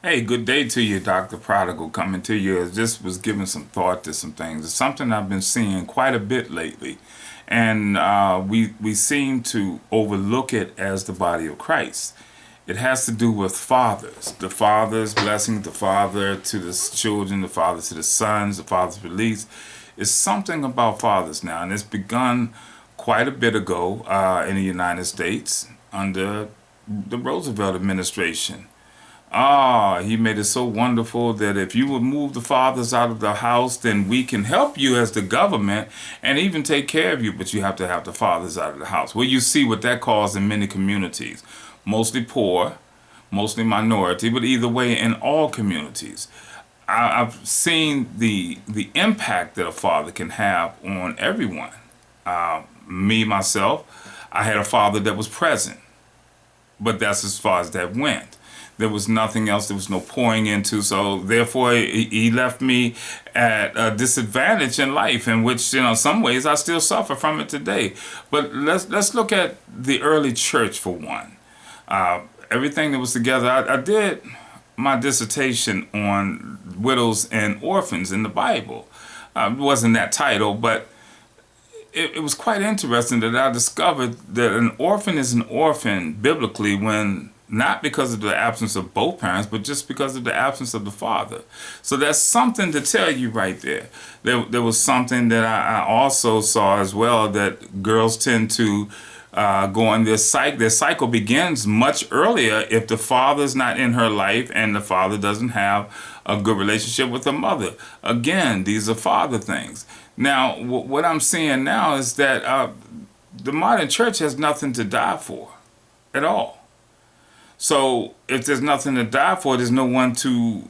Hey, good day to you, Dr. Prodigal, coming to you. I just was giving some thought to some things. It's something I've been seeing quite a bit lately. And we seem to overlook it as the body of Christ. It has to do with fathers. The father's blessing, the father to the children, the father to the sons, the father's release. It's something about fathers now. And it's begun quite a bit ago in the United States under the Roosevelt administration. He made it so wonderful that if you would move the fathers out of the house, then we can help you as the government and even take care of you, but you have to have the fathers out of the house. Well, you see what that caused in many communities, mostly poor, mostly minority, but either way, in all communities. I've seen the impact that a father can have on everyone. Myself, I had a father that was present, but that's as far as that went. There was nothing else. There was no pouring into. So therefore, he left me at a disadvantage in life, in which, some ways I still suffer from it today. But let's look at the early church for one. Everything that was together. I did my dissertation on widows and orphans in the Bible. It wasn't that title, but it was quite interesting that I discovered that an orphan is an orphan biblically when not because of the absence of both parents, but just because of the absence of the father. So that's something to tell you right there. There was something that I also saw as well, that girls tend to go on this cycle. Their cycle begins much earlier if the father's not in her life and the father doesn't have a good relationship with the mother. Again, these are father things. Now, what I'm seeing now is that the modern church has nothing to die for at all. So if there's nothing to die for, there's no one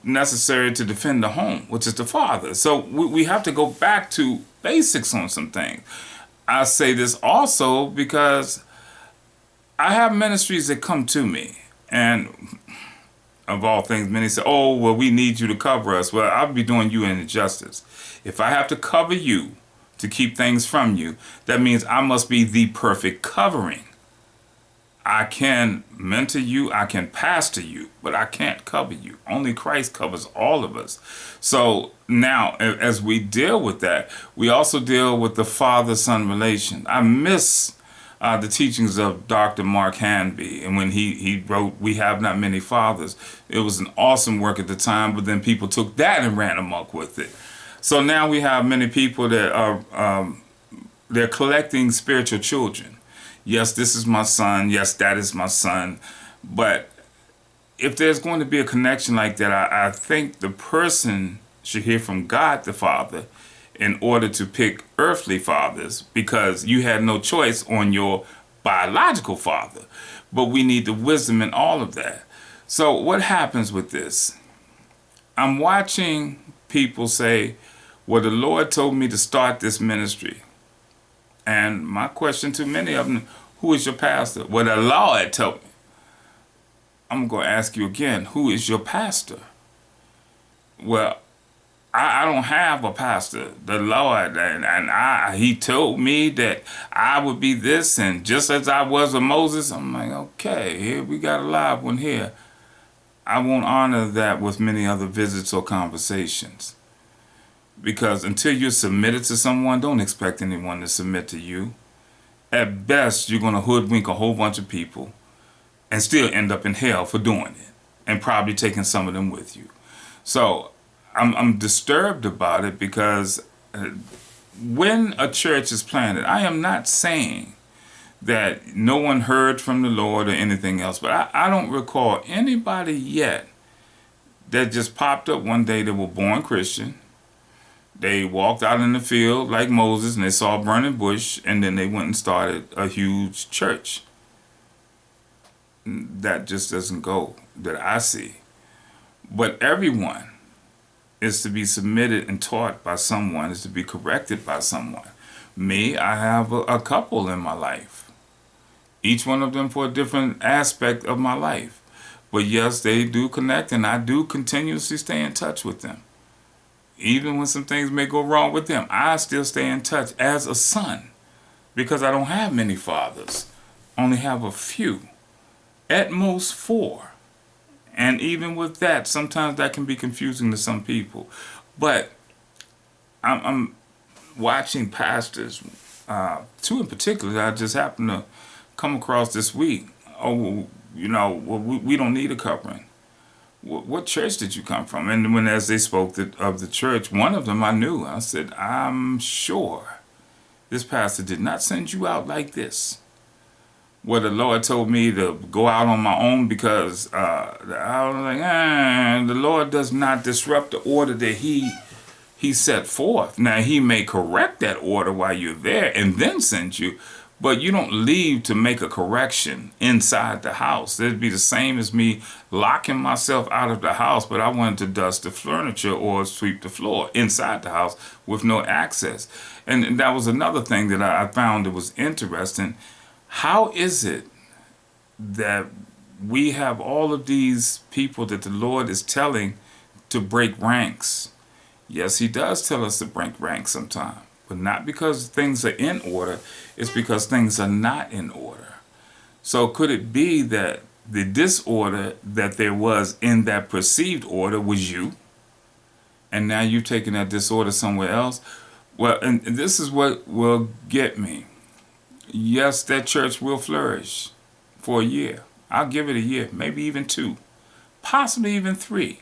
necessary to defend the home, which is the father. So we have to go back to basics on some things. I say this also because I have ministries that come to me, and of all things, many say, oh, well, we need you to cover us. Well, I'll be doing you an injustice. If I have to cover you to keep things from you, that means I must be the perfect covering. I can mentor you, I can pastor you, but I can't cover you. Only Christ covers all of us. So now, as we deal with that, we also deal with the father-son relation. I miss the teachings of Dr. Mark Hanby, and when he wrote "We Have Not Many Fathers," it was an awesome work at the time, but then people took that and ran amok with it. So now we have many people that are they're collecting spiritual children. Yes, this is my son. Yes, that is my son. But if there's going to be a connection like that, I think the person should hear from God the Father in order to pick earthly fathers, because you had no choice on your biological father. But we need the wisdom in all of that. So what happens with this? I'm watching people say, well, the Lord told me to start this ministry. And my question to many of them, who is your pastor? Well, the Lord told me. I'm going to ask you again, who is your pastor? Well, I don't have a pastor. The Lord, and he told me that I would be this, and just as I was with Moses, I'm like, okay, here we got a live one here. I won't honor that with many other visits or conversations. Because until you're submitted to someone, don't expect anyone to submit to you. At best, you're going to hoodwink a whole bunch of people and still end up in hell for doing it, and probably taking some of them with you. So I'm disturbed about it, because when a church is planted, I am not saying that no one heard from the Lord or anything else, but I don't recall anybody yet that just popped up one day that were born Christian. They walked out in the field like Moses and they saw a burning bush, and then they went and started a huge church. That just doesn't go, that I see. But everyone is to be submitted and taught by someone, is to be corrected by someone. Me, I have a couple in my life. Each one of them for a different aspect of my life. But yes, they do connect, and I do continuously stay in touch with them. Even when some things may go wrong with them, I still stay in touch as a son, because I don't have many fathers. Only have a few, at most 4. And even with that, sometimes that can be confusing to some people. But I'm watching pastors, two in particular that I just happened to come across this week. Oh, well, we don't need a covering. What church did you come from? And when as they spoke of the church, one of them I knew. I said, I'm sure this pastor did not send you out like this. Well, the Lord told me to go out on my own because I was like, the Lord does not disrupt the order that He set forth. Now, He may correct that order while you're there and then send you, but you don't leave to make a correction inside the house. It'd be the same as me locking myself out of the house, but I wanted to dust the furniture or sweep the floor inside the house with no access. And that was another thing that I found that was interesting. How is it that we have all of these people that the Lord is telling to break ranks? Yes, He does tell us to break ranks sometime, but not because things are in order. It's because things are not in order. So could it be that the disorder that there was in that perceived order was you, and now you've taken that disorder somewhere else? Well, and this is what will get me. Yes, that church will flourish for a year. I'll give it a year, maybe even 2, possibly even 3.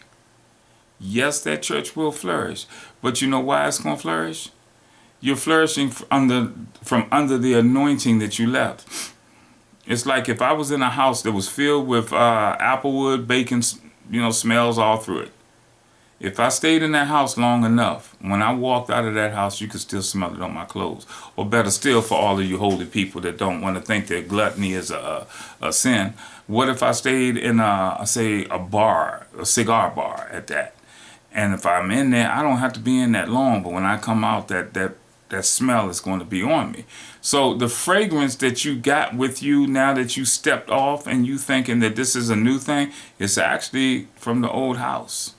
Yes, that church will flourish. But you know why it's going to flourish? You're flourishing from under the anointing that you left. It's like if I was in a house that was filled with applewood, bacon, smells all through it. If I stayed in that house long enough, when I walked out of that house, you could still smell it on my clothes. Or better still, for all of you holy people that don't want to think that gluttony is a sin, what if I stayed in, a bar, a cigar bar at that? And if I'm in there, I don't have to be in that long, but when I come out, that smell is going to be on me. So the fragrance that you got with you now that you stepped off and you thinking that this is a new thing, it's actually from the old house.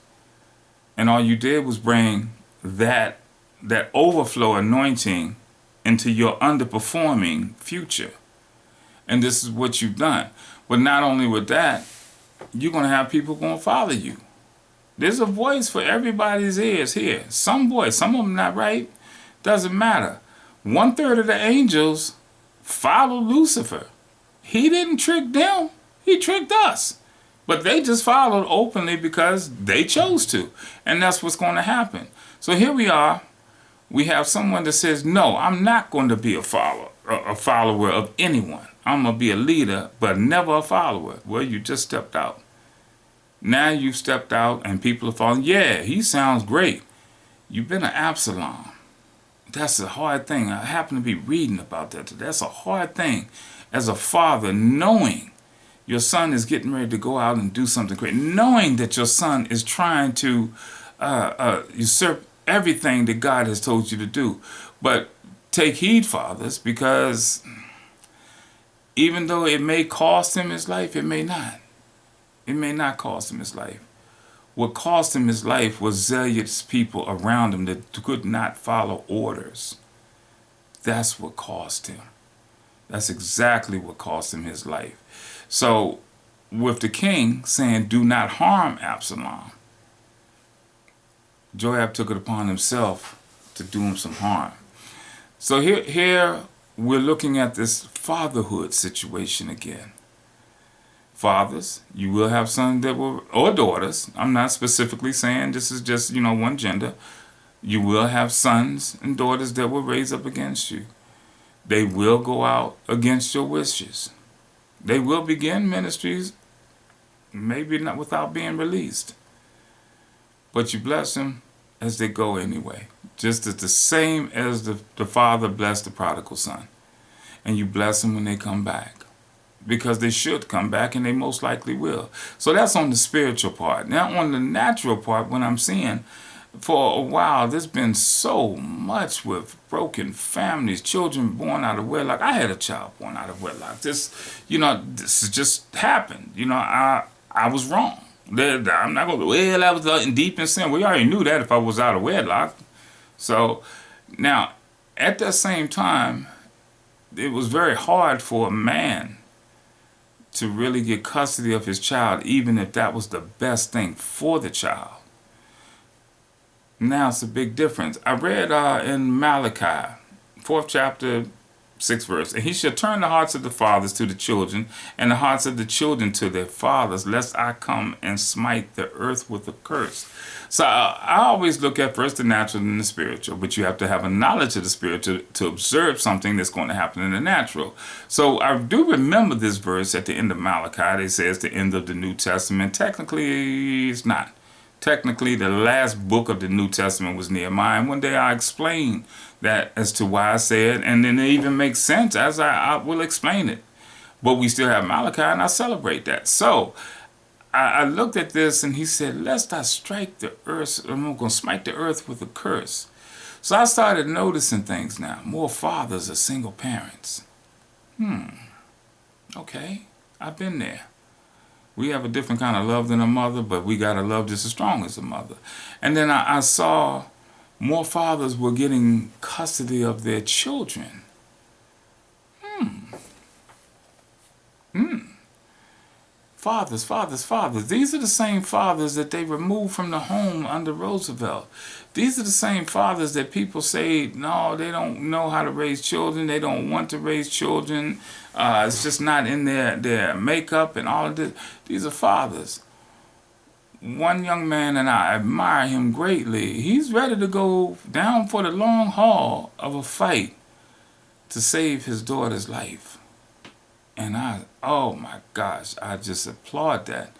And all you did was bring that overflow anointing into your underperforming future. And this is what you've done. But not only with that, you're going to have people going to follow you. There's a voice for everybody's ears here. Some voice, some of them not right, doesn't matter. 1/3 of the angels followed Lucifer. He didn't trick them. He tricked us. But they just followed openly because they chose to. And that's what's going to happen. So here we are. We have someone that says, no, I'm not going to be a follower of anyone. I'm going to be a leader, but never a follower. Well, you just stepped out. Now you've stepped out and people are following. Yeah, he sounds great. You've been an Absalom. That's a hard thing. I happen to be reading about that. That's a hard thing as a father, knowing your son is getting ready to go out and do something great, knowing that your son is trying to usurp everything that God has told you to do. But take heed, fathers, because even though it may cost him his life, it may not. It may not cost him his life. What cost him his life was zealous people around him that could not follow orders. That's what cost him. That's exactly what cost him his life. So, with the king saying, do not harm Absalom, Joab took it upon himself to do him some harm. So here we're looking at this fatherhood situation again. Fathers, you will have sons that will, or daughters. I'm not specifically saying this is just, one gender. You will have sons and daughters that will raise up against you. They will go out against your wishes. They will begin ministries, maybe not without being released. But you bless them as they go anyway. Just as the same as the father blessed the prodigal son. And you bless them when they come back. Because they should come back, and they most likely will. So that's on the spiritual part. Now on the natural part, what I'm seeing, for a while, there's been so much with broken families, children born out of wedlock. I had a child born out of wedlock. This just happened. I was wrong. I'm not going to, I was deep in sin. We already knew that if I was out of wedlock. So now, at that same time, it was very hard for a man to really get custody of his child, even if that was the best thing for the child. Now it's a big difference. I read in Malachi, 4th chapter, 6th verse, and he shall turn the hearts of the fathers to the children, and the hearts of the children to their fathers, lest I come and smite the earth with a curse. So I always look at first the natural and the spiritual, but you have to have a knowledge of the spiritual to observe something that's going to happen in the natural. So I do remember this verse at the end of Malachi. They say it's the end of the New Testament. Technically, it's not. Technically, the last book of the New Testament was Nehemiah. And one day I explained that as to why I said, and then it even makes sense as I will explain it. But we still have Malachi, and I celebrate that. So I looked at this, and he said, lest I strike the earth, I'm going to smite the earth with a curse. So I started noticing things now. More fathers are single parents. Okay, I've been there. We have a different kind of love than a mother, but we got a love just as strong as a mother. And then I saw more fathers were getting custody of their children. Fathers. These are the same fathers that they removed from the home under Roosevelt. These are the same fathers that people say, no, they don't know how to raise children. They don't want to raise children. It's just not in their makeup and all of this. These are fathers. One young man, and I admire him greatly, he's ready to go down for the long haul of a fight to save his daughter's life. And oh my gosh, I just applaud that.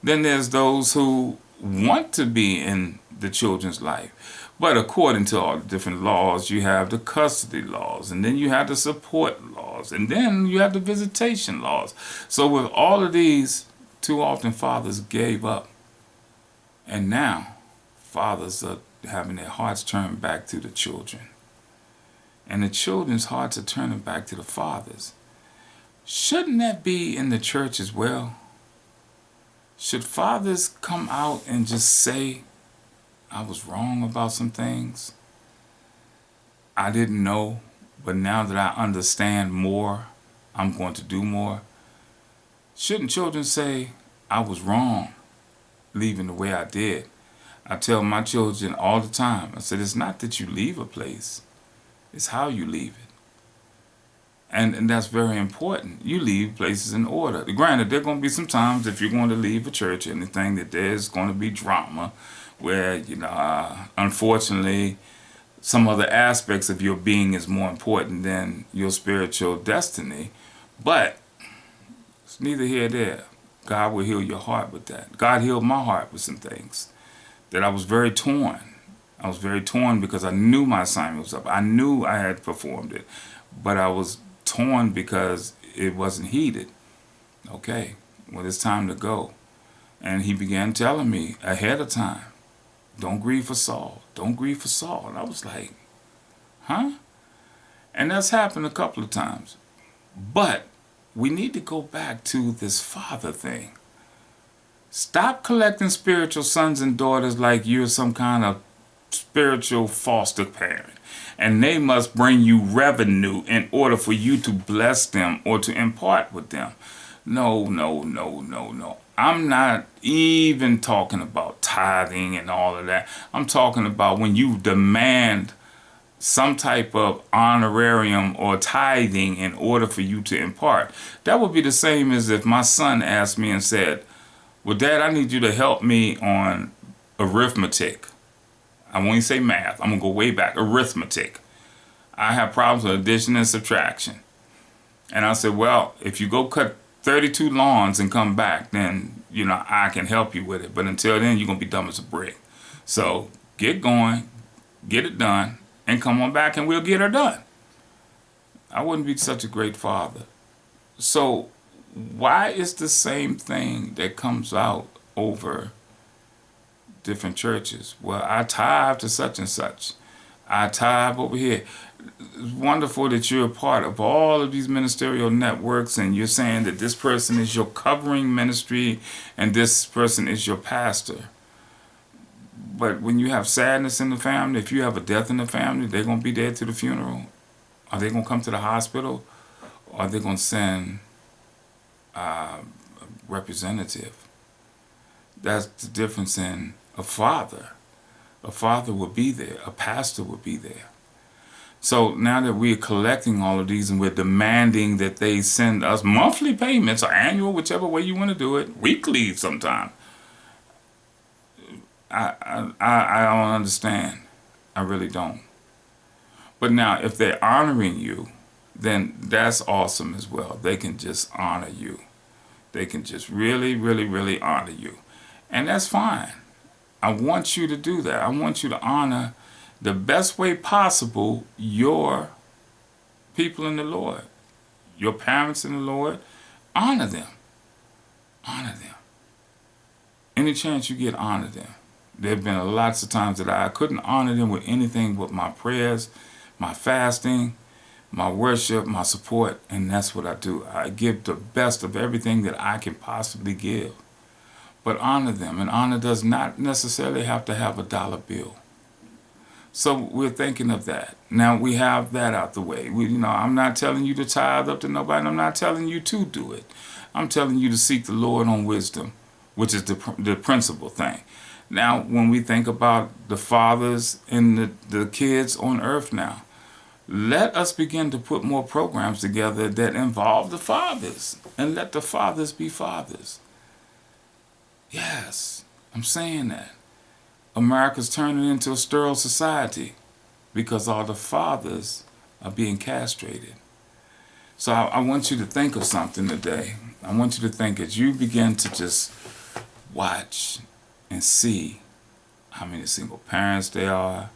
Then there's those who want to be in the children's life. But according to all the different laws, you have the custody laws, and then you have the support laws, and then you have the visitation laws. So with all of these, too often fathers gave up. And now fathers are having their hearts turned back to the children. And the children's hearts are turning back to the fathers. Shouldn't that be in the church as well? Should fathers come out and just say, I was wrong about some things? I didn't know, but now that I understand more, I'm going to do more. Shouldn't children say, I was wrong leaving the way I did? I tell my children all the time, I said, it's not that you leave a place, it's how you leave it. And that's very important. You leave places in order. Granted, there are going to be some times if you're going to leave a church or anything that there's going to be drama where, unfortunately, some other aspects of your being is more important than your spiritual destiny. But it's neither here nor there. God will heal your heart with that. God healed my heart with some things that I was very torn. I was very torn because I knew my assignment was up. I knew I had performed it, but I was torn because it wasn't heeded. Okay, well, it's time to go. And he began telling me ahead of time, don't grieve for Saul. Don't grieve for Saul. And I was like, huh? And that's happened a couple of times. But we need to go back to this father thing. Stop collecting spiritual sons and daughters like you're some kind of spiritual foster parent, and they must bring you revenue in order for you to bless them or to impart with them. No. I'm not even talking about tithing and all of that. I'm talking about when you demand some type of honorarium or tithing in order for you to impart. That would be the same as if my son asked me and said, well, Dad, I need you to help me on arithmetic. I won't even say math. I'm going to go way back. Arithmetic. I have problems with addition and subtraction. And I said, well, if you go cut 32 lawns and come back, then, I can help you with it. But until then, you're going to be dumb as a brick. So get going, get it done, and come on back and we'll get her done. I wouldn't be such a great father. So why is the same thing that comes out over different churches? Well, I tithe to such and such. I tithe over here. It's wonderful that you're a part of all of these ministerial networks and you're saying that this person is your covering ministry and this person is your pastor. But when you have sadness in the family, if you have a death in the family, they're going to be there to the funeral. Are they going to come to the hospital? Or are they going to send representative. That's the difference in a father. A father will be there. A pastor will be there. So now that we're collecting all of these and we're demanding that they send us monthly payments or annual, whichever way you want to do it, weekly sometimes, I don't understand. I really don't. But now, if they're honoring you, then that's awesome as well. They can just honor you. They can just really, really, really honor you. And that's fine. I want you to do that. I want you to honor the best way possible your people in the Lord, your parents in the Lord. Honor them. Honor them. Any chance you get, honor them. There have been lots of times that I couldn't honor them with anything but my prayers, my fasting, my worship, my support, and that's what I do. I give the best of everything that I can possibly give. But honor them, and honor does not necessarily have to have a dollar bill. So we're thinking of that. Now we have that out the way. I'm not telling you to tithe up to nobody. I'm not telling you to do it. I'm telling you to seek the Lord on wisdom, which is the principal thing. Now, when we think about the fathers and the kids on earth now, let us begin to put more programs together that involve the fathers, and let the fathers be fathers. Yes, I'm saying that. America's turning into a sterile society because all the fathers are being castrated. So I want you to think of something today. I want you to think as you begin to just watch and see how many single parents there are,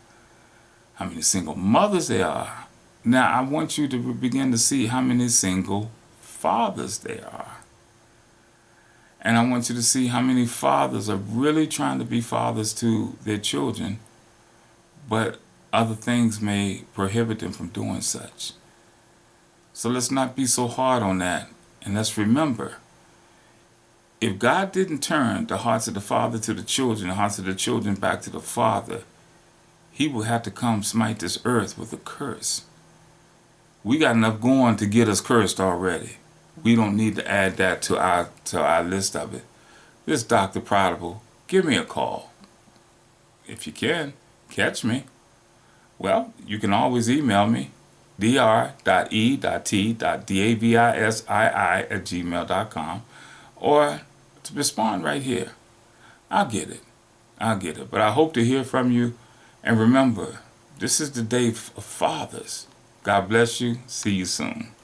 how many single mothers there are. Now I want you to begin to see how many single fathers there are. And I want you to see how many fathers are really trying to be fathers to their children, but other things may prohibit them from doing such. So let's not be so hard on that. And let's remember, if God didn't turn the hearts of the father to the children, the hearts of the children back to the father, he will have to come smite this earth with a curse. We got enough going to get us cursed already. We don't need to add that to our list of it. This Dr. Prodigal, give me a call. If you can, catch me. Well, you can always email me, dr.e.t.davisi@gmail.com, or to respond right here. I'll get it. But I hope to hear from you. And remember, this is the day of fathers. God bless you. See you soon.